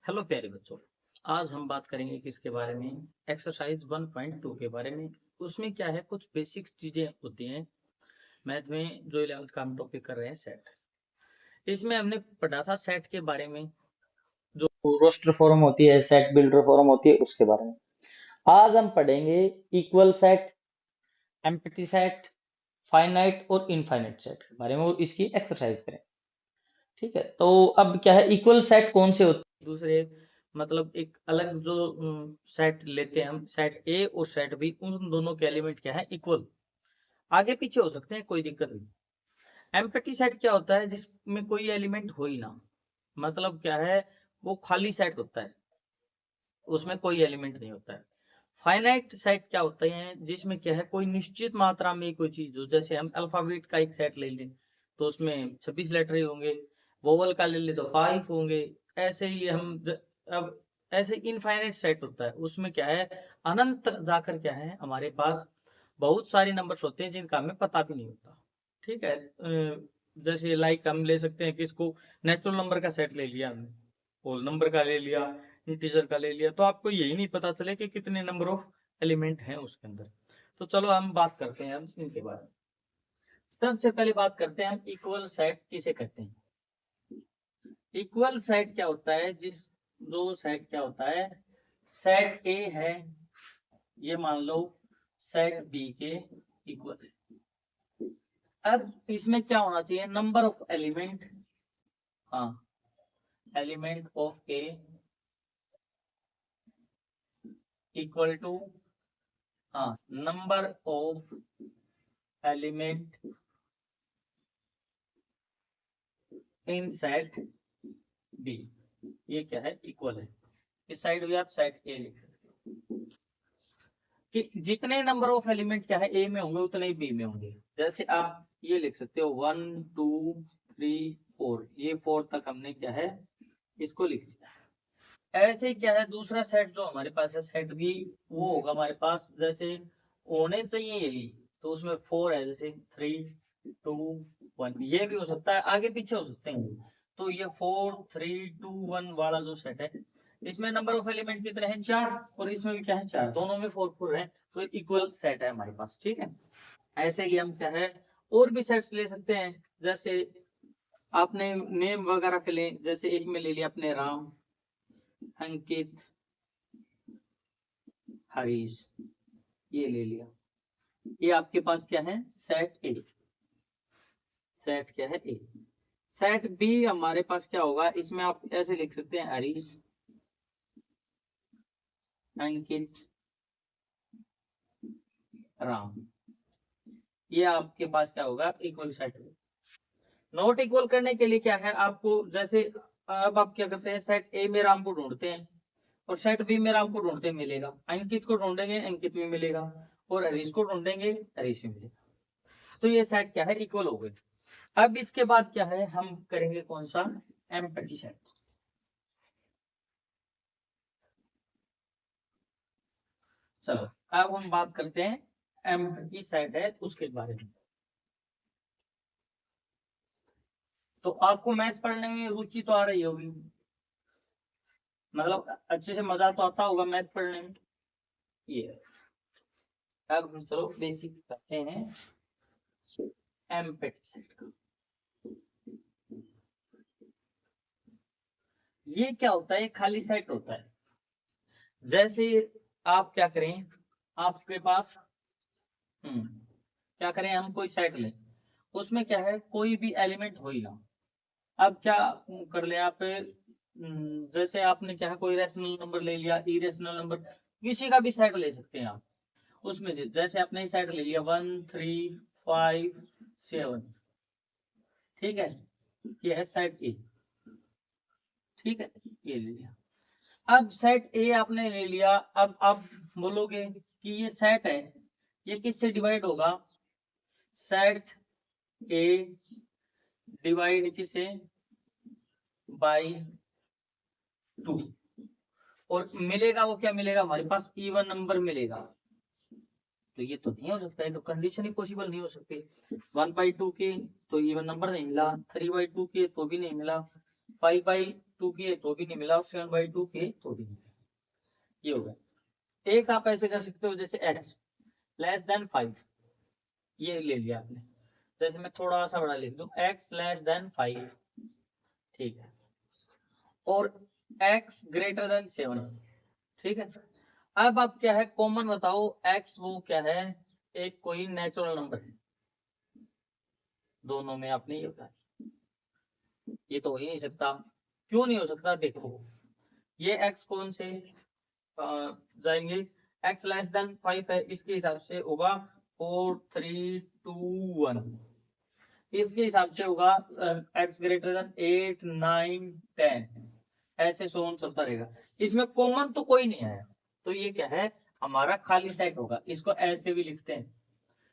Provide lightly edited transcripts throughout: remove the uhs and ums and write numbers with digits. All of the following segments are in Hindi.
हेलो प्यारे बच्चों। आज हम बात करेंगे किसके बारे में। एक्सरसाइज 1.2 के बारे में। उसमें क्या है, कुछ बेसिक्स चीजें होती हैं मैथ में। जो 11th का हम टॉपिक कर रहे हैं, सेट। इसमें हमने पढ़ा था सेट के बारे में, जो रोस्टर फॉर्म होती है, सेट बिल्डर फॉर्म होती है, उसके बारे में। आज हम पढ़ेंगे equal set, empty set, finite और इनफाइनाइट सेट के बारे में, और इसकी एक्सरसाइज करें। ठीक है, तो अब क्या है, इक्वल सेट कौन से होते हैं? दूसरे मतलब एक अलग जो सेट लेते हैं हम, सेट ए और सेट बी, उन दोनों के एलिमेंट क्या है, इक्वल। आगे पीछे हो सकते हैं, कोई दिक्कत नहीं। एम्प्टी सेट क्या होता है, जिसमें कोई एलिमेंट हो ही ना। मतलब क्या है, वो खाली सेट होता है, उसमें कोई एलिमेंट नहीं होता है। फाइनाइट सेट क्या होते हैं, जिसमें क्या है, कोई निश्चित मात्रा में कोई चीज हो। जैसे हम अल्फाबेट का एक सेट ले लें तो उसमें 26 लेटर ही होंगे। वोवल का ले ले तो 5 होंगे। ऐसे ही अब ऐसे इनफाइनाइट सेट होता है, उसमें क्या है, अनंत तक जाकर क्या है, हमारे पास बहुत सारे नंबर्स होते हैं जिनका हमें पता भी नहीं होता। ठीक है, जैसे लाइक हम ले सकते हैं कि इसको नेचुरल नंबर का सेट ले लिया हमने, होल नंबर का ले लिया, इंटीजर का ले लिया, तो आपको यही नहीं पता चले कि कितने नंबर ऑफ एलिमेंट हैं उसके अंदर। तो चलो हम बात करते हैं अब इनके बारे में। सबसे पहले बात करते हैं हम इक्वल सेट किसे कहते हैं। इक्वल सेट क्या होता है, जो सेट क्या होता है, सेट ए है, ये मान लो सेट बी के इक्वल है। अब इसमें क्या होना चाहिए, नंबर ऑफ एलिमेंट, हाँ, element of A equal to, हाँ, number of element in set B. ये क्या है, इक्वल है। इस साइड भी आप सेट ए लिख सकते हो कि जितने नंबर ऑफ एलिमेंट क्या है ए में होंगे उतने ही बी में होंगे। जैसे आप ये लिख सकते हो 1 2 3 4, ये 4 तक हमने क्या है, इसको लिख दिया। ऐसे ही क्या है, दूसरा सेट जो हमारे पास है, सेट बी, वो होगा हमारे पास, जैसे होने चाहिए यही, तो उसमें 4 है, जैसे 3 2 1, ये भी हो सकता है, आगे पीछे हो सकते हैं। तो ये 4 3 2 1 वाला जो सेट है, इसमें नंबर ऑफ एलिमेंट कितने हैं, 4, और इसमें भी क्या है, 4, दोनों में 4 4 है, तो इक्वल सेट है हमारे पास। ठीक है, ऐसे ही हम क्या है, और भी सेट्स ले सकते हैं। जैसे आपने नेम वगैरह के लिए, जैसे एक में ले लिया अपने राम, अंकित, हरीश, ये ले लिया। ये आपके पास क्या है, सेट ए। सेट क्या है, ए। सेट बी हमारे पास क्या होगा, इसमें आप ऐसे लिख सकते हैं, हरीश, अंकित, राम। ये आपके पास क्या होगा, इक्वल सेट। नॉट इक्वल करने के लिए क्या है आपको, जैसे अब आप क्या करते हैं, सेट ए में राम को ढूंढते हैं और सेट बी में राम को ढूंढते हैं, मिलेगा। अंकित को ढूंढेंगे, अंकित में मिलेगा, और हरीश को ढूंढेंगे, हरीश में मिलेगा। तो ये सेट क्या है, इक्वल हो गए। अब इसके बाद क्या है, हम करेंगे कौन सा, एम्प्टी सेट। चलो अब हम बात करते हैं एम्प्टी सेट है उसके बारे में। तो आपको मैथ पढ़ने में रुचि तो आ रही होगी, मतलब अच्छे से मजा तो आता होगा मैथ पढ़ने में। ये अब हम चलो बेसिक करते हैं एम्प्टी सेट का। ये क्या होता है, खाली सेट होता है। जैसे आप क्या करें, आपके पास क्या करें, हम कोई सेट लें, उसमें क्या है, कोई भी एलिमेंट हो ही ना। अब क्या कर ले आप, जैसे आपने क्या है, कोई रेशनल नंबर ले लिया, इरेशनल नंबर, किसी का भी सेट ले सकते हैं आप। उसमें से जैसे आपने सेट ले लिया 1 3 5 7, ठीक है, ये है सेट ए। ठीक है, ये ले लिया। अब सेट ए आपने ले लिया, अब आप बोलोगे कि ये सेट है, ये किससे डिवाइड होगा, सेट ए डिवाइड किसे, बाई 2, और मिलेगा वो क्या मिलेगा, हमारे पास इवन नंबर मिलेगा। तो ये तो नहीं हो सकता है, तो कंडीशन ही पॉसिबल नहीं हो सकती। 1/2 के तो इवन नंबर नहीं मिला, 3/2 के तो भी नहीं मिला, 5/2 2 किए तो भी नहीं मिला और 7/2 किए तो भी नहीं मिला। ये हो गया। एक आप ऐसे कर सकते हो जैसे x लेस देन 5, ये ले लिया आपने। जैसे मैं थोड़ा सा बड़ा लिख दूं, x लेस देन 5, ठीक है, और x ग्रेटर देन 7, ठीक है। अब आप क्या है कॉमन बताओ, x वो क्या है, एक कोई नेचुरल नंबर है, दोनों में आपने ये बताया। ये तो हो ही नहीं सकता। क्यों नहीं हो सकता, देखो ये x कौन से जाएंगे, x लेस देन 5 है, इसके हिसाब से होगा 4 3 2 1, इसके हिसाब से होगा x ग्रेटर देन 8 9 10, ऐसे सो ऑन चलता रहेगा। इसमें कॉमन तो कोई नहीं आया, तो ये क्या है हमारा खाली सेट होगा, इसको ऐसे भी लिखते हैं,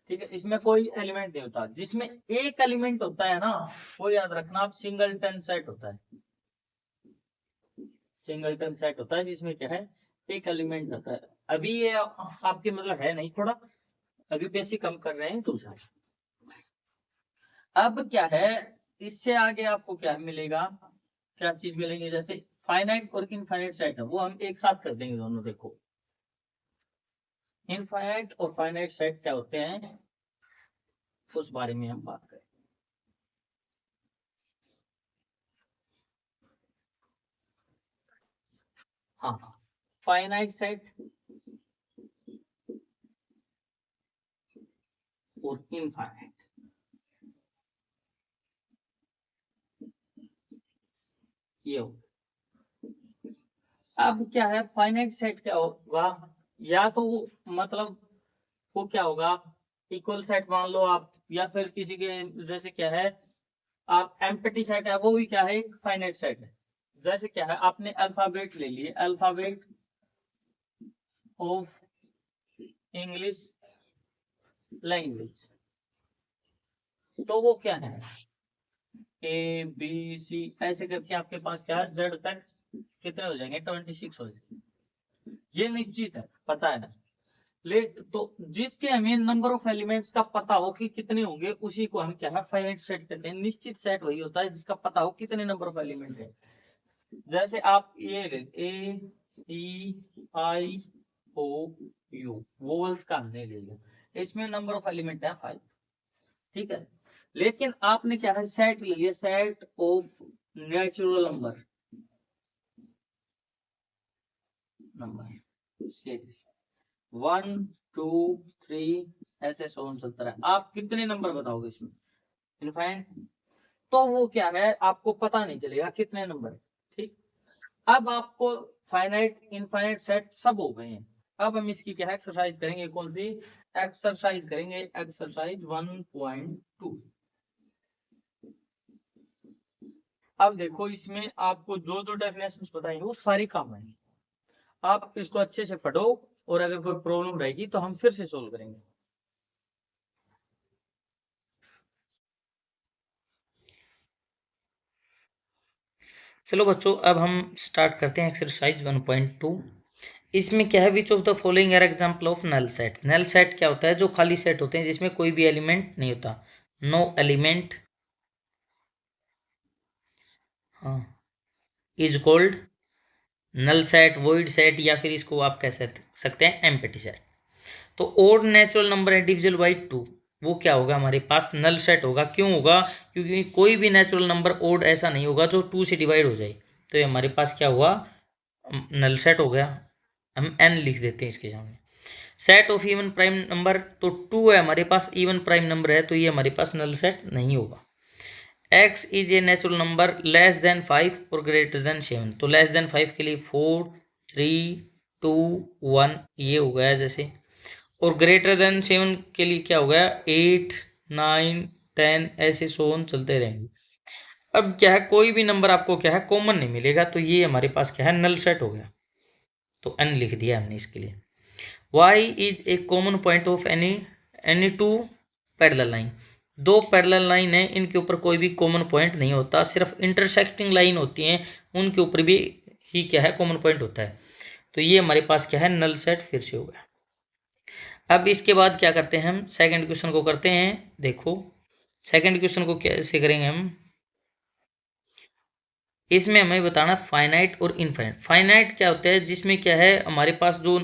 ठीक है। इसमें कोई एलिमेंट नहीं होता, जिसमें एक एलिमेंट होता है ना वो याद रखना आप, सिंगलटन सेट होता है। सिंगलटन सेट होता है जिसमें क्या है एक एलिमेंट होता है। अभी ये आपके मतलब है नहीं, थोड़ा अभी बेसिक कम कर रहे हैं दूसरा। अब क्या है इससे आगे आपको क्या मिलेगा, क्या चीज मिलेंगे, जैसे फाइनाइट और इनफाइनाइट सेट है, वो हम एक साथ कर देंगे दोनों। देखो इनफाइनाइट और फाइनाइट सेट क्या होते हैं उस बारे में हम बात करें। हाँ, फाइनाइट सेट और इनफाइनाइट, ये हो। अब क्या है फाइनाइट सेट क्या होगा, या तो मतलब वो क्या होगा इक्वल सेट मान लो आप, या फिर किसी के जैसे क्या है आप एम्प्टी सेट है, वो भी क्या है एक फाइनाइट सेट है। जैसे क्या है आपने अल्फाबेट ले लिए, अल्फाबेट ऑफ इंग्लिश लैंग्वेज, तो वो क्या है ए बी सी ऐसे करके आपके पास क्या है जेड तक कितने हो जाएंगे, 26 हो जाएंगे, ये निश्चित है, पता है ना। ले तो जिसके हमें नंबर ऑफ एलिमेंट्स का पता हो कि कितने होंगे उसी को हम क्या है फाइनाइट सेट कहते हैं। निश्चित सेट वही होता है जिसका पता हो कितने नंबर ऑफ एलिमेंट है। जैसे आप ये ए सी आई ओ यू वोवल्स का हमने ले लिया, इसमें नंबर ऑफ एलिमेंट है 5, ठीक है। लेकिन आपने क्या है सेट ले लिया, set of natural number, number 1 2 3 ऐसे सो ऑन चलता है। आप कितने नंबर बताओगे इसमें, इनफाइनाइट, तो वो क्या है आपको पता नहीं चलेगा कितने नंबर, ठीक। अब आपको फाइनाइट इनफाइनाइट सेट सब हो गए हैं। अब हम इसकी क्या एक्सरसाइज करेंगे, कौन सी एक्सरसाइज करेंगे, एक्सरसाइज 1.2। अब देखो इसमें आपको जो जो डेफिनेशंस बताएंगे वो सारी काम आएंगी, आप इसको अच्छे से पढ़ो और अगर कोई प्रॉब्लम रहेगी तो हम फिर से सोल्व करेंगे। चलो बच्चों अब हम स्टार्ट करते हैं एक्सरसाइज 1.2। इसमें क्या है, which of the following are example of null set. Null set क्या होता है, जो खाली सेट होते हैं जिसमें कोई भी एलिमेंट नहीं होता, नो एलिमेंट, हाँ, is called null set, void set, या फिर इसको आप कह सकते हैं एम्प्टी सेट। तो ओड नेचुरल नंबर है डिविजिबल बाई 2, वो क्या होगा हमारे पास नल सेट होगा। क्यों होगा, क्योंकि कोई भी नेचुरल नंबर ओड ऐसा नहीं होगा जो 2 से डिवाइड हो जाए, तो ये हमारे पास क्या हुआ नल सेट हो गया। हम n लिख देते हैं इसके सामने। Set of even prime number, तो 2 है हमारे पास, इवन प्राइम नंबर है, तो ये हमारे पास नल सेट नहीं होगा। x is a natural number less than 5 और ग्रेटर देन 7, तो लेस देन 5 के लिए 4 3 2 1 ये हो गया जैसे, और ग्रेटर देन 7 के लिए क्या हो गया 8 9 10 ऐसे सो ऑन चलते रहेंगे। अब क्या है कोई भी नंबर आपको क्या है कॉमन नहीं मिलेगा, तो ये हमारे पास क्या है नल सेट हो गया, तो n लिख दिया हमने इसके लिए। y is a common point of any two parallel line, दो पैरेलल लाइन है इनके ऊपर कोई भी कॉमन पॉइंट नहीं होता, सिर्फ इंटरसेक्टिंग लाइन होती हैं उनके ऊपर भी ही क्या है कॉमन पॉइंट होता है, तो ये हमारे पास क्या है नल सेट फिर से हो गया। अब इसके बाद क्या करते हैं हम सेकंड क्वेश्चन को करते हैं। देखो सेकंड क्वेश्चन को कैसे करेंगे हम, इसमें हमें बताना फाइनाइट और इनफाइनाइट। फाइनाइट क्या होता है, जिसमें क्या है हमारे पास जो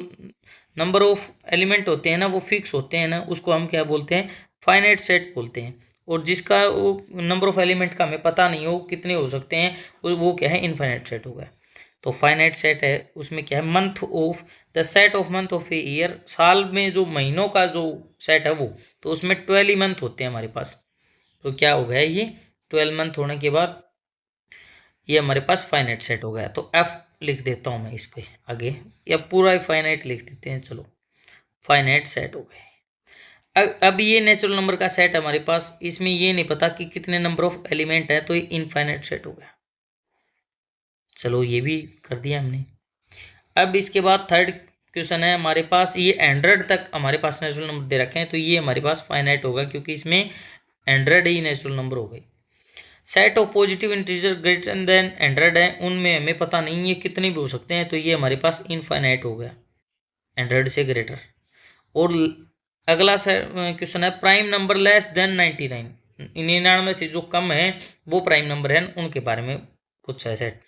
नंबर ऑफ एलिमेंट होते हैं ना वो फिक्स होते हैं ना, उसको हम क्या बोलते हैं, फाइनाइट सेट बोलते हैं। और जिसका वो नंबर ऑफ एलिमेंट का हमें पता नहीं हो कितने हो सकते हैं, वो क्या है, इनफाइनाइट सेट होगा। तो फाइनाइट सेट है, उसमें क्या है, month of the set of month of a year, साल में जो महीनों का जो सेट है वो, तो उसमें 12 ही मंथ होते हैं हमारे पास। तो क्या हो गया ये, 12 मंथ होने के बाद ये हमारे पास फाइनाइट सेट हो गया। तो एफ लिख देता हूँ मैं इसके आगे, या पूरा ही फाइनाइट लिख देते हैं, चलो फाइनाइट सेट हो गए। अब ये नेचुरल नंबर का सेट हमारे पास, इसमें ये नहीं पता कि कितने नंबर ऑफ एलिमेंट है, तो ये इनफाइनाइट सेट हो गया। चलो ये भी कर दिया हमने। अब इसके बाद थर्ड क्वेश्चन है हमारे पास, ये 100 तक हमारे पास नेचुरल नंबर दे रखे हैं, तो ये हमारे पास फाइनाइट होगा, क्योंकि इसमें 100 ही नेचुरल नंबर हो गए। Set of positive integer greater than 100 है, उनमें हमें पता नहीं है कितने भी हो सकते हैं, तो ये हमारे पास इनफाइनाइट हो गया, 100 से ग्रेटर। और अगला क्वेश्चन है, प्राइम नंबर लेस देन 99, 99 से जो कम है वो प्राइम नंबर है, उनके बारे में कुछ है सेट।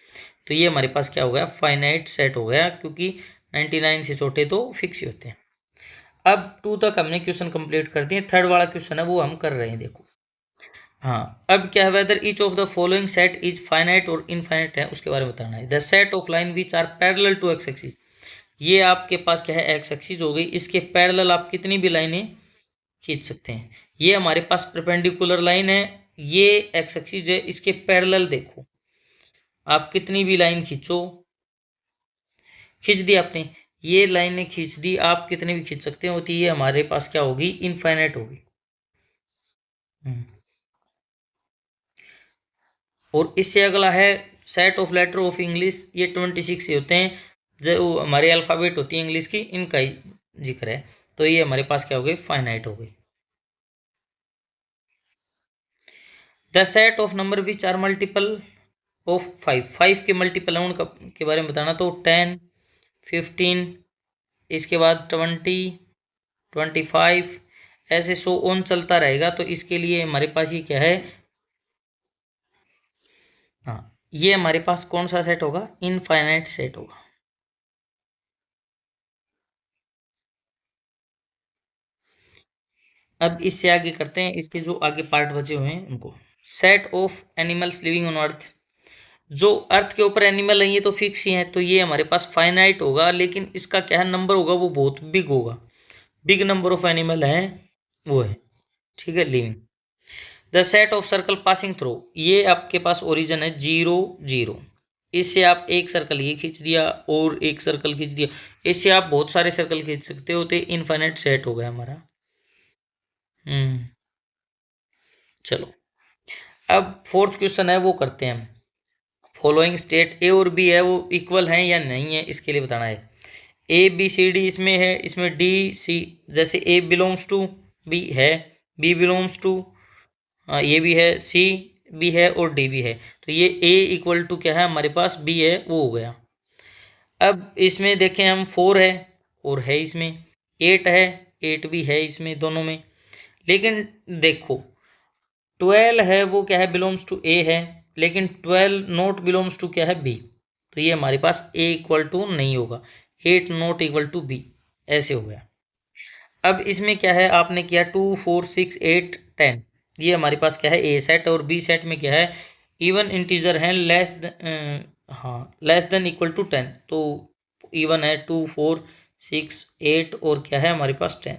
तो ये हमारे पास क्या हो गया, फाइनाइट सेट हो गया, क्योंकि 99 से छोटे तो फिक्स ही होते हैं। अब 2 तक हमने क्वेश्चन कंप्लीट कर दिए, थर्ड वाला क्वेश्चन है वो हम कर रहे हैं, देखो। हाँ, अब क्या है, whether each of the following set is finite और इनफाइनाइट है, उसके बारे में बताना है। The set of line which are parallel to x axis, ये आपके पास क्या है, एक्स एक्सिस हो गई, इसके पैरेलल आप कितनी भी लाइनें खींच सकते हैं। ये हमारे पास परपेंडिकुलर लाइन है, ये एक्स एक्सिस है, इसके पैरेलल देखो आप कितनी भी लाइन खींचो, खींच दी आपने, ये लाइनें खींच दी आप, कितने भी खींच सकते हो, तो ये हमारे पास क्या होगी, इनफाइनाइट होगी। और इससे अगला है set of letter of English, ये 26 होते हैं, जो हमारे अल्फ़ाबेट होती है इंग्लिश की, इनका ही जिक्र है, तो ये हमारे पास क्या हो गई, फाइनाइट हो गई। The set of number which are multiple of 5, 5 के मल्टीपल है उनका के बारे में बताना, तो 10, 15, इसके बाद 20, 25, ऐसे सो ऑन चलता रहेगा। तो इसके लिए हमारे पास ये क्या है, हाँ, ये हमारे पास कौन सा सेट होगा, इनफाइनाइट सेट होगा। अब इससे आगे करते हैं, इसके जो आगे पार्ट बचे हुए हैं उनको। Set of animals living on earth, जो अर्थ के ऊपर एनिमल है ये तो फिक्स ही है, तो ये हमारे पास फाइनाइट होगा, लेकिन इसका क्या है, नंबर होगा वो बहुत बिग होगा, बिग नंबर ऑफ एनिमल है वो है, ठीक है, living. The set of circle passing through, ये आपके पास ओरिजिन है 0, 0, इससे आप एक सर्कल ये खींच दिया और एक सर्कल खींच दिया, इससे आप बहुत सारे सर्कल खींच सकते हो, तो इनफाइनाइट सेट हो गया हमारा। चलो, अब फोर्थ क्वेश्चन है वो करते हैं हम। फॉलोइंग स्टेट ए और बी है वो इक्वल हैं या नहीं है, इसके लिए बताना है। ए बी सी डी इसमें है, इसमें डी सी, जैसे ए बिलोंग्स टू बी है, बी बिलोंग्स टू, ये भी है, सी भी है और डी भी है, तो ये ए इक्वल टू क्या है हमारे पास, बी है, वो हो गया। अब इसमें देखें हम 4 है और है इसमें 8 है, 8 भी है इसमें दोनों में, लेकिन देखो 12 है वो क्या है, बिलोंग्स टू ए है, लेकिन 12 नॉट बिलोंग्स टू क्या है, बी, तो ये हमारे पास ए इक्वल टू नहीं होगा, 8 नॉट इक्वल टू बी, ऐसे हो गया। अब इसमें क्या है, आपने किया 2, 4, 6, 8, 10, ये हमारे पास क्या है, ए सेट, और बी सेट में क्या है, इवन इंटीजर है, हाँ लेस देन इक्वल टू 10, तो इवन है 2, 4, 6, 8 और क्या है हमारे पास 10,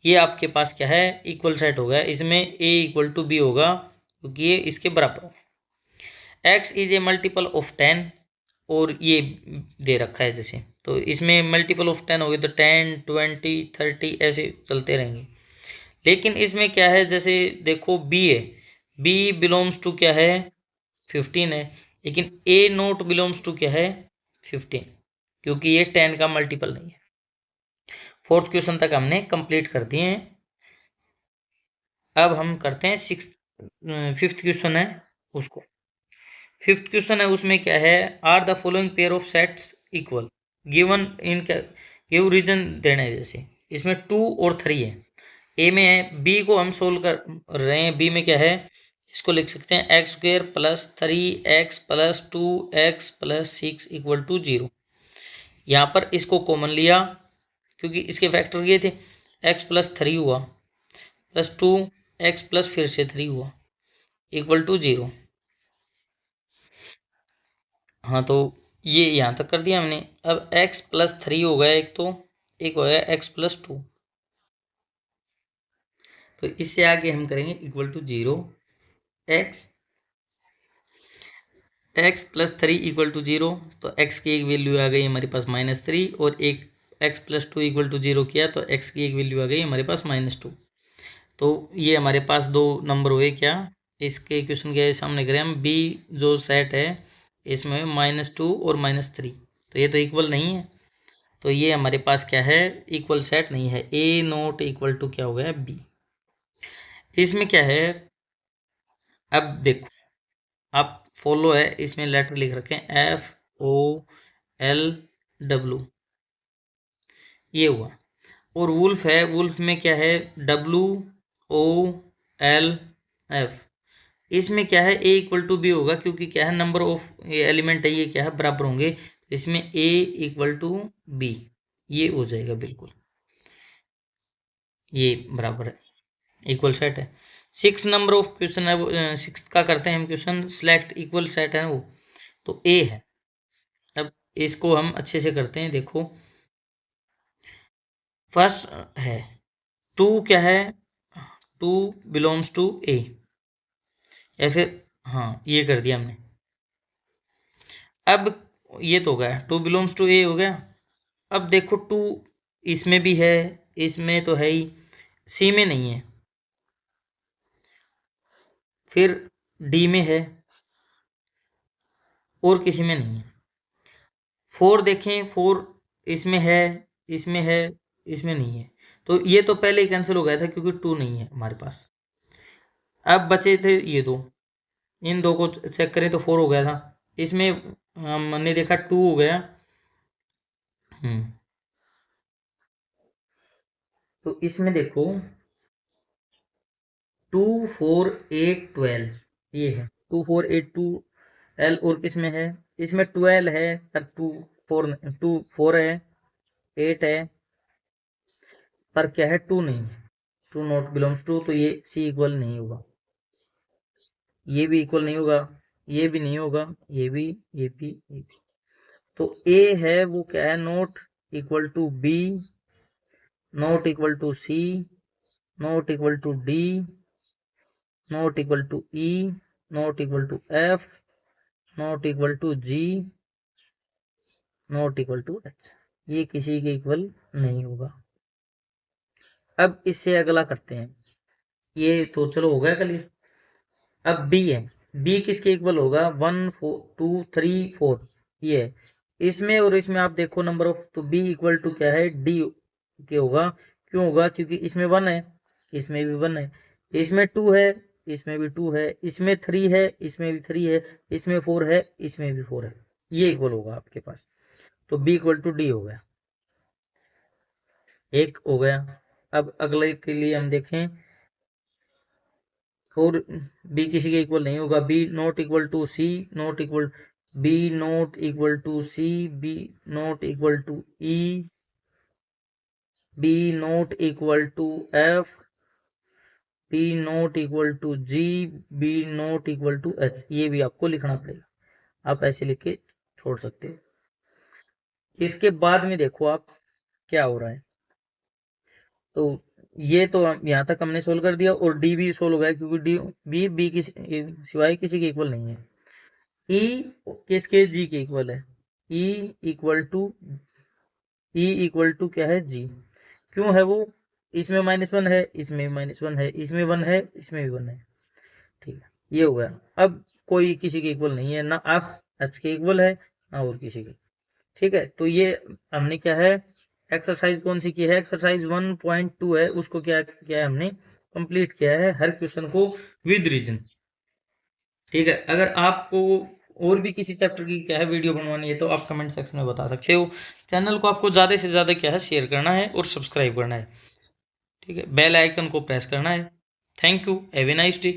ये आपके पास क्या है, इक्वल सेट हो गया, इसमें ए इक्वल टू बी होगा, क्योंकि ये इसके बराबर होगा। X is a multiple of 10, और ये दे रखा है जैसे, तो इसमें मल्टीपल ऑफ 10 हो गए, तो 10, 20, 30 ऐसे चलते रहेंगे। लेकिन इसमें क्या है, जैसे देखो बी है, बी बिलोंग्स टू क्या है, 15 है, लेकिन ए नोट बिलोंग्स टू क्या है, 15, क्योंकि ये 10 का मल्टीपल नहीं है। फोर्थ क्वेश्चन तक हमने कंप्लीट कर दिए हैं। अब हम करते हैं फिफ्थ क्वेश्चन है उसको। फिफ्थ क्वेश्चन है उसमें क्या है, are the following pair of sets equal, given in give reason देना है, जैसे इसमें 2 और 3 है, ए में है, बी को हम सोल्व कर रहे हैं, बी में क्या है, इसको लिख सकते हैं x square plus 3x plus 2x plus 6 equal to 0। यहाँ पर इसको कॉमन लिया क्योंकि इसके फैक्टर ये थे, x प्लस 3 हुआ प्लस 2x प्लस फिर से 3 हुआ इक्वल टू 0। हाँ तो ये यहाँ तक कर दिया हमने। अब x प्लस 3 हो गया एक, तो एक हो गया x प्लस 2, तो इससे आगे हम करेंगे equal to 0। x plus 3 equal to 0, तो x की एक वैल्यू आ गई हमारे पास -3 और एक x प्लस 2 इक्वल टू 0 किया तो x की एक वैल्यू आ गई हमारे पास -2। तो ये हमारे पास दो नंबर हुए क्या, इसके क्वेश्चन के सामने करें हम, b जो सेट है इसमें -2 और -3, तो ये तो इक्वल नहीं है, तो ये हमारे पास क्या है, इक्वल सेट नहीं है। a नॉट इक्वल टू क्या हो गया b। इसमें क्या है, अब देखो आप फॉलो है, इसमें लेटर लिख रखे हैं FOLW, ये हुआ। और वुल्फ है, वुल्फ में क्या है WOLF। इसमें क्या है a इक्वल टू b होगा, क्योंकि क्या है नंबर ऑफ एलिमेंट है ये क्या है बराबर होंगे, इसमें a इक्वल टू b ये हो जाएगा बिल्कुल, ये बराबर है, इक्वल सेट है। 6 नंबर ऑफ क्वेश्चन है वो 6 का करते हैं हम क्वेश्चन, सिलेक्ट इक्वल सेट है वो, तो a है। अब इसको हम अच्छे से करते हैं, देखो फर्स्ट है 2 क्या है, 2 बिलोंग्स टू a, या फिर हाँ ये कर दिया हमने। अब ये तो हो गया 2 बिलोंग्स टू a हो गया। अब देखो 2 इसमें भी है, इसमें तो है ही, c में नहीं है, फिर d में है और किसी में नहीं है। 4 देखें, 4 इसमें है, इसमें है, इसमें नहीं है, तो ये तो पहले ही कैंसिल हो गया था क्योंकि 2 नहीं है हमारे पास। अब बचे थे ये दो, इन दो को चेक करें तो 4 हो गया था, इसमें हमने देखा 2 हो गया। तो इसमें देखो 2 4 8 12 ये है 2 4 8 12, और किसमें है, इसमें 12 है पर 2 4 है, 8 है पर क्या है 2 नहीं, 2 नॉट बिलोंग्स टू, तो ये सी इक्वल नहीं होगा, ये भी इक्वल नहीं होगा, ये भी नहीं होगा, ये भी, ये भी, ये भी। तो ए है वो क्या है, not equal to b, not equal to C, not equal to d, not equal to e, not equal to f, not equal to g, not equal to H, ये किसी के इक्वल नहीं होगा। अब इससे अगला करते हैं, ये तो चलो हो गया क्लियर। अब बी है, बी किसके इक्वल होगा, 1 4 2 3 4 ये है, इसमें और इसमें आप देखो नंबर ऑफ, तो बी इक्वल टू क्या है डी के होगा, क्यों होगा, क्योंकि इसमें 1 है, इसमें भी 1 है, इसमें 2 है, इसमें भी 2 है, इसमें 3 है, इसमें भी 3 है, इसमें 4 है, इसमें भी 4 है, ये इक्वल होगा आपके पास, तो बी इक्वल टू डी हो गया, एक हो गया। अब अगले के लिए हम देखें, और बी किसी के इक्वल नहीं होगा, B not equal to C, not equal, B not equal to C, B not equal to E, B not equal to F, B not equal to G, B not equal to H, ये भी आपको लिखना पड़ेगा, आप ऐसे लिख के छोड़ सकते हो। इसके बाद में देखो आप क्या हो रहा है, तो ये तो यहाँ तक हमने सोल्व कर दिया, और डी भी सोल्व हो गया क्योंकि डी बी की सिवाय किसी के इक्वल नहीं है। ई किसके, जी के इक्वल है, ई इक्वल टू क्या है जी, क्यों है वो, इसमें -1 है, इसमें -1 है, इसमें 1 है, इसमें भी 1 है, ठीक है, ये हो गया। अब कोई किसी के इक्वल नहीं है, ना एफ एच के इक्वल है ना और किसी के, ठीक है। तो ये हमने क्या है, एक्सरसाइज कौन सी की है, एक्सरसाइज 1.2 है, उसको क्या किया है हमने, कंप्लीट किया है हर क्वेश्चन को विद रीजन, ठीक है। अगर आपको और भी किसी चैप्टर की क्या है वीडियो बनवानी है तो आप कमेंट सेक्शन में बता सकते हो। चैनल को आपको ज़्यादा से ज़्यादा क्या है शेयर करना है और सब्सक्राइब करना है, ठीक है, बेल आइकन को प्रेस करना है। Thank you, have a nice day.